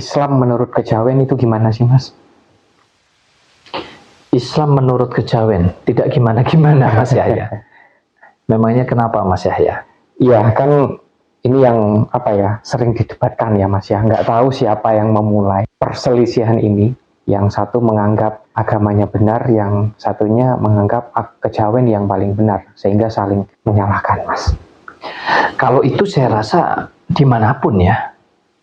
Islam menurut kejawen itu gimana sih, Mas? Islam menurut kejawen tidak gimana-gimana, Mas Yahya. Memangnya kenapa, Mas Yahya? Ya kan ini yang sering didebatkan ya, Mas ya. Nggak tahu siapa yang memulai perselisihan ini. Yang satu menganggap agamanya benar, yang satunya menganggap kejawen yang paling benar, sehingga saling menyalahkan, Mas. Kalau itu saya rasa dimanapun ya,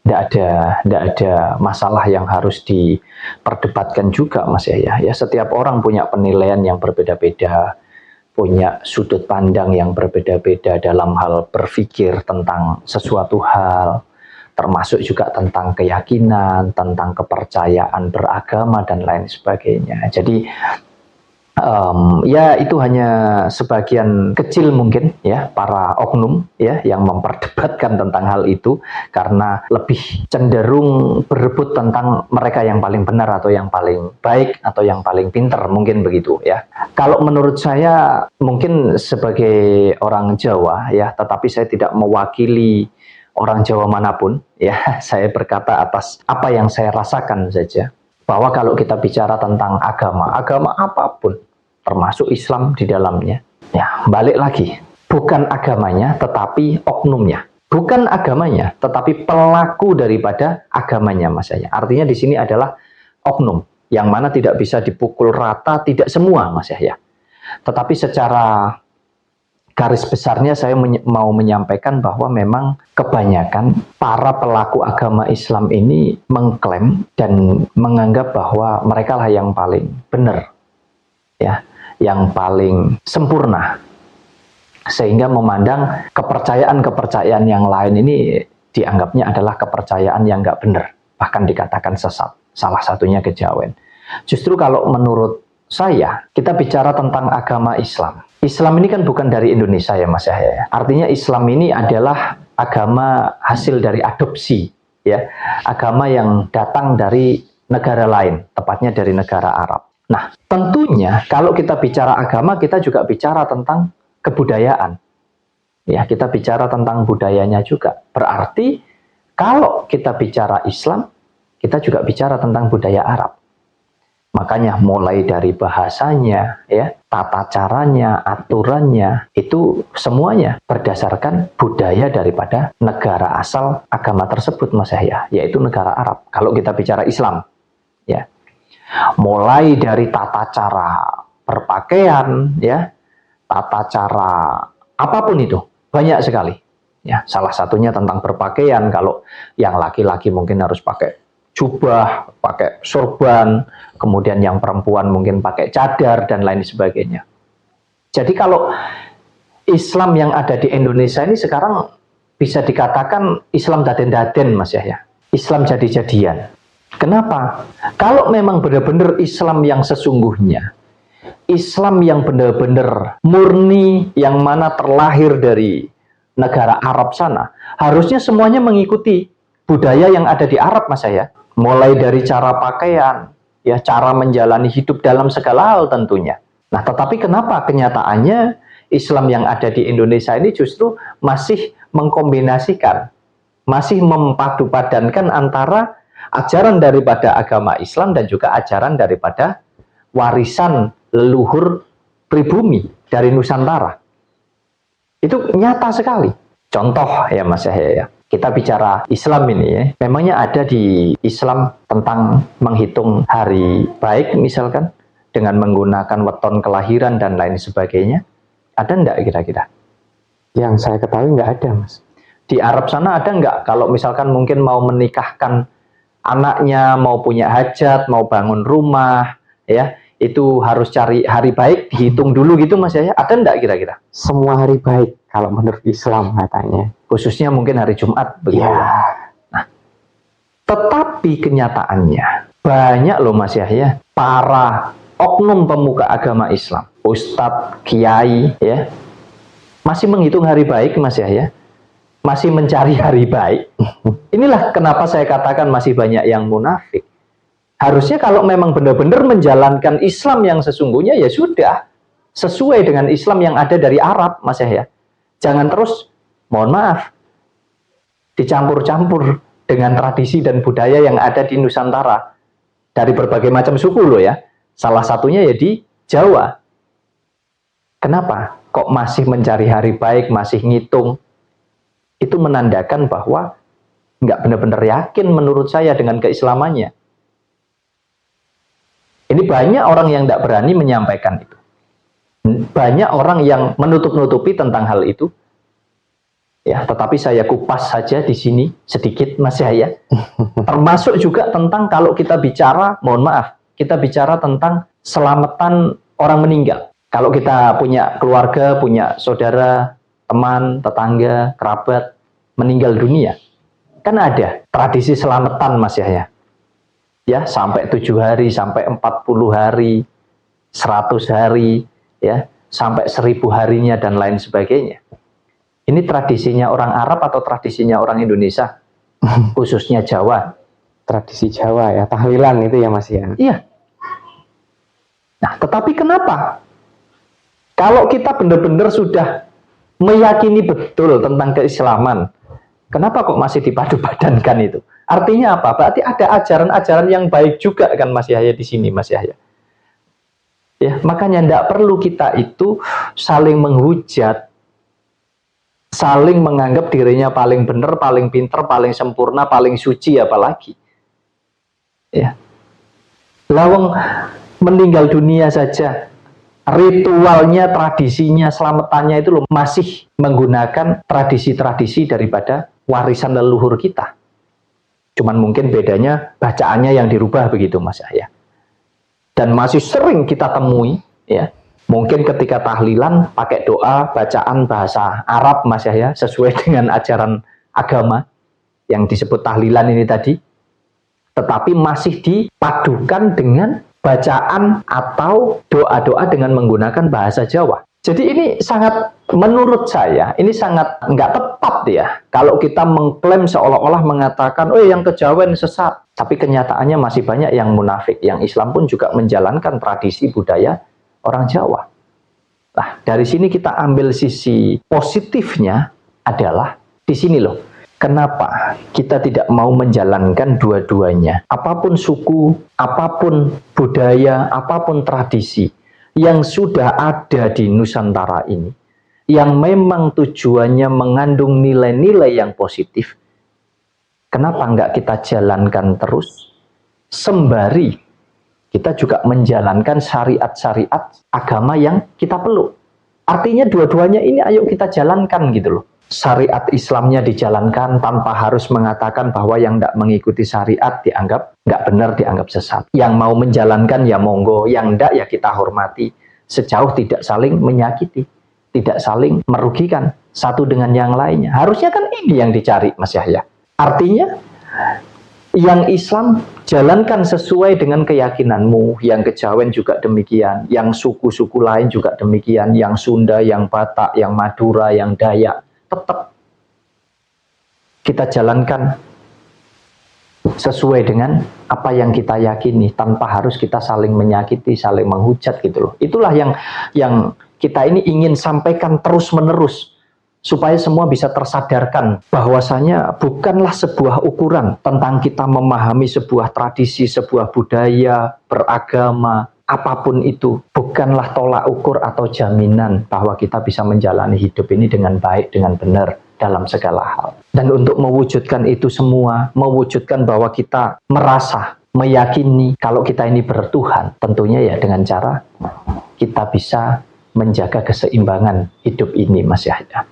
tidak ada masalah yang harus diperdebatkan juga, Mas Yahya. Ya, setiap orang punya penilaian yang berbeda-beda, punya sudut pandang yang berbeda-beda dalam hal berpikir tentang sesuatu hal, termasuk juga tentang keyakinan, tentang kepercayaan beragama dan lain sebagainya. Jadi ya itu hanya sebagian kecil mungkin ya para oknum ya yang memperdebatkan tentang hal itu karena lebih cenderung berebut tentang mereka yang paling benar atau yang paling baik atau yang paling pinter, mungkin begitu ya. Kalau menurut saya mungkin sebagai orang Jawa ya, tetapi saya tidak mewakili orang Jawa manapun ya, saya berkata atas apa yang saya rasakan saja, bahwa kalau kita bicara tentang agama apapun, termasuk Islam di dalamnya, ya balik lagi, bukan agamanya tetapi oknumnya, bukan agamanya tetapi pelaku daripada agamanya, Mas Yahya. Artinya di sini adalah oknum yang mana tidak bisa dipukul rata, tidak semua, Mas Yahya, tetapi secara garis besarnya saya mau menyampaikan bahwa memang kebanyakan para pelaku agama Islam ini mengklaim dan menganggap bahwa mereka lah yang paling benar, ya, yang paling sempurna, sehingga memandang kepercayaan-kepercayaan yang lain ini dianggapnya adalah kepercayaan yang nggak benar, bahkan dikatakan sesat. Salah satunya kejawen. Justru kalau menurut saya, kita bicara tentang agama Islam. Islam ini kan bukan dari Indonesia ya, Mas Yahya. Artinya Islam ini adalah agama hasil dari adopsi, ya, agama yang datang dari negara lain, tepatnya dari negara Arab. Nah, tentunya kalau kita bicara agama, kita juga bicara tentang kebudayaan. Ya, kita bicara tentang budayanya juga. Berarti kalau kita bicara Islam, kita juga bicara tentang budaya Arab. Makanya mulai dari bahasanya, ya, tata caranya, aturannya, itu semuanya berdasarkan budaya daripada negara asal agama tersebut, Mas Yahya, yaitu negara Arab. Kalau kita bicara Islam, ya, mulai dari tata cara berpakaian, ya, tata cara apapun itu banyak sekali. Ya, salah satunya tentang berpakaian. Kalau yang laki-laki mungkin harus pakai jubah, pakai sorban, kemudian yang perempuan mungkin pakai cadar dan lain sebagainya. Jadi kalau Islam yang ada di Indonesia ini sekarang bisa dikatakan Islam daden-daden, Mas Yahya. Islam jadi-jadian. Kenapa? Kalau memang benar-benar Islam yang sesungguhnya, Islam yang benar-benar murni, yang mana terlahir dari negara Arab sana, harusnya semuanya mengikuti budaya yang ada di Arab, Mas Yahya. Mulai dari cara pakaian, ya, cara menjalani hidup dalam segala hal tentunya. Nah, tetapi kenapa kenyataannya Islam yang ada di Indonesia ini justru masih mengkombinasikan, masih mempadu-padankan antara ajaran daripada agama Islam dan juga ajaran daripada warisan leluhur pribumi dari Nusantara. Itu nyata sekali. Contoh ya, Mas Yahya, ya. Kita bicara Islam ini ya, memangnya ada di Islam tentang menghitung hari baik misalkan dengan menggunakan weton kelahiran dan lain sebagainya? Ada enggak kira-kira? Yang saya ketahui nggak ada, Mas. Di Arab sana ada enggak? Kalau misalkan mungkin mau menikahkan anaknya, mau punya hajat, mau bangun rumah, ya, itu harus cari hari baik, dihitung dulu gitu, Mas Yahya. Ada enggak kira-kira? Semua hari baik kalau menurut Islam katanya. Khususnya mungkin hari Jumat begitu. Ya. Nah, tetapi kenyataannya banyak loh, Mas Yahya, para oknum pemuka agama Islam, ustadz, kiai, ya, masih menghitung hari baik, Mas Yahya, masih mencari hari baik. Inilah kenapa saya katakan masih banyak yang munafik. Harusnya kalau memang benar-benar menjalankan Islam yang sesungguhnya, ya sudah sesuai dengan Islam yang ada dari Arab, Mas Yahya. Jangan terus, mohon maaf, dicampur-campur dengan tradisi dan budaya yang ada di Nusantara dari berbagai macam suku loh ya. Salah satunya ya di Jawa. Kenapa? Kok masih mencari hari baik, masih ngitung? Itu menandakan bahwa nggak benar-benar yakin menurut saya dengan keislamannya. Ini banyak orang yang tidak berani menyampaikan itu. Banyak orang yang menutup-nutupi tentang hal itu. Ya, tetapi saya kupas saja di sini sedikit Mas Yahya. Termasuk juga tentang kalau kita bicara, mohon maaf, kita bicara tentang selamatan orang meninggal. Kalau kita punya keluarga, punya saudara, teman, tetangga, kerabat meninggal dunia, kan ada tradisi selamatan Mas Yahya. Ya, sampai 7 hari, sampai 40 hari, 100 hari, ya, sampai 1000 harinya dan lain sebagainya. Ini tradisinya orang Arab atau tradisinya orang Indonesia? Khususnya Jawa. Tradisi Jawa ya, tahlilan itu ya Mas ya. Iya. Nah, tetapi kenapa? Kalau kita benar-benar sudah meyakini betul tentang keislaman, kenapa kok masih dipadu-padankan itu? Artinya apa? Berarti ada ajaran-ajaran yang baik juga kan Mas Yahya di sini Mas Yahya. Ya, makanya tidak perlu kita itu saling menghujat, saling menganggap dirinya paling benar, paling pinter, paling sempurna, paling suci apalagi. Ya. Lawang meninggal dunia saja, ritualnya, tradisinya, selamatannya itu loh masih menggunakan tradisi-tradisi daripada warisan leluhur kita. Cuman mungkin bedanya bacaannya yang dirubah begitu Mas Yahya. Dan masih sering kita temui ya. Mungkin ketika tahlilan pakai doa, bacaan bahasa Arab Mas Yahya sesuai dengan ajaran agama yang disebut tahlilan ini tadi. Tetapi masih dipadukan dengan bacaan atau doa-doa dengan menggunakan bahasa Jawa. Jadi ini sangat, menurut saya, ini sangat nggak tepat ya. Kalau kita mengklaim seolah-olah mengatakan, oh yang kejawen sesat. Tapi kenyataannya masih banyak yang munafik. Yang Islam pun juga menjalankan tradisi budaya orang Jawa. Nah, dari sini kita ambil sisi positifnya adalah di sini loh. Kenapa kita tidak mau menjalankan dua-duanya? Apapun suku, apapun budaya, apapun tradisi yang sudah ada di Nusantara ini, yang memang tujuannya mengandung nilai-nilai yang positif, kenapa enggak kita jalankan terus? Sembari kita juga menjalankan syariat-syariat agama yang kita peluk. Artinya dua-duanya ini ayo kita jalankan gitu loh. Syariat Islamnya dijalankan tanpa harus mengatakan bahwa yang tidak mengikuti syariat dianggap nggak benar, dianggap sesat. Yang mau menjalankan ya monggo, yang enggak ya kita hormati. Sejauh tidak saling menyakiti, tidak saling merugikan satu dengan yang lainnya. Harusnya kan ini yang dicari Mas Yahya. Artinya yang Islam jalankan sesuai dengan keyakinanmu, yang kejawen juga demikian, yang suku-suku lain juga demikian, yang Sunda, yang Batak, yang Madura, yang Dayak, tetap kita jalankan sesuai dengan apa yang kita yakini tanpa harus kita saling menyakiti, saling menghujat gitu loh. Itulah yang kita ini ingin sampaikan terus-menerus supaya semua bisa tersadarkan bahwasanya bukanlah sebuah ukuran tentang kita memahami sebuah tradisi, sebuah budaya, beragama, apapun itu, bukanlah tolak ukur atau jaminan bahwa kita bisa menjalani hidup ini dengan baik, dengan benar dalam segala hal. Dan untuk mewujudkan itu semua, mewujudkan bahwa kita merasa, meyakini kalau kita ini bertuhan, tentunya ya dengan cara kita bisa menjaga keseimbangan hidup ini Mas Yahya.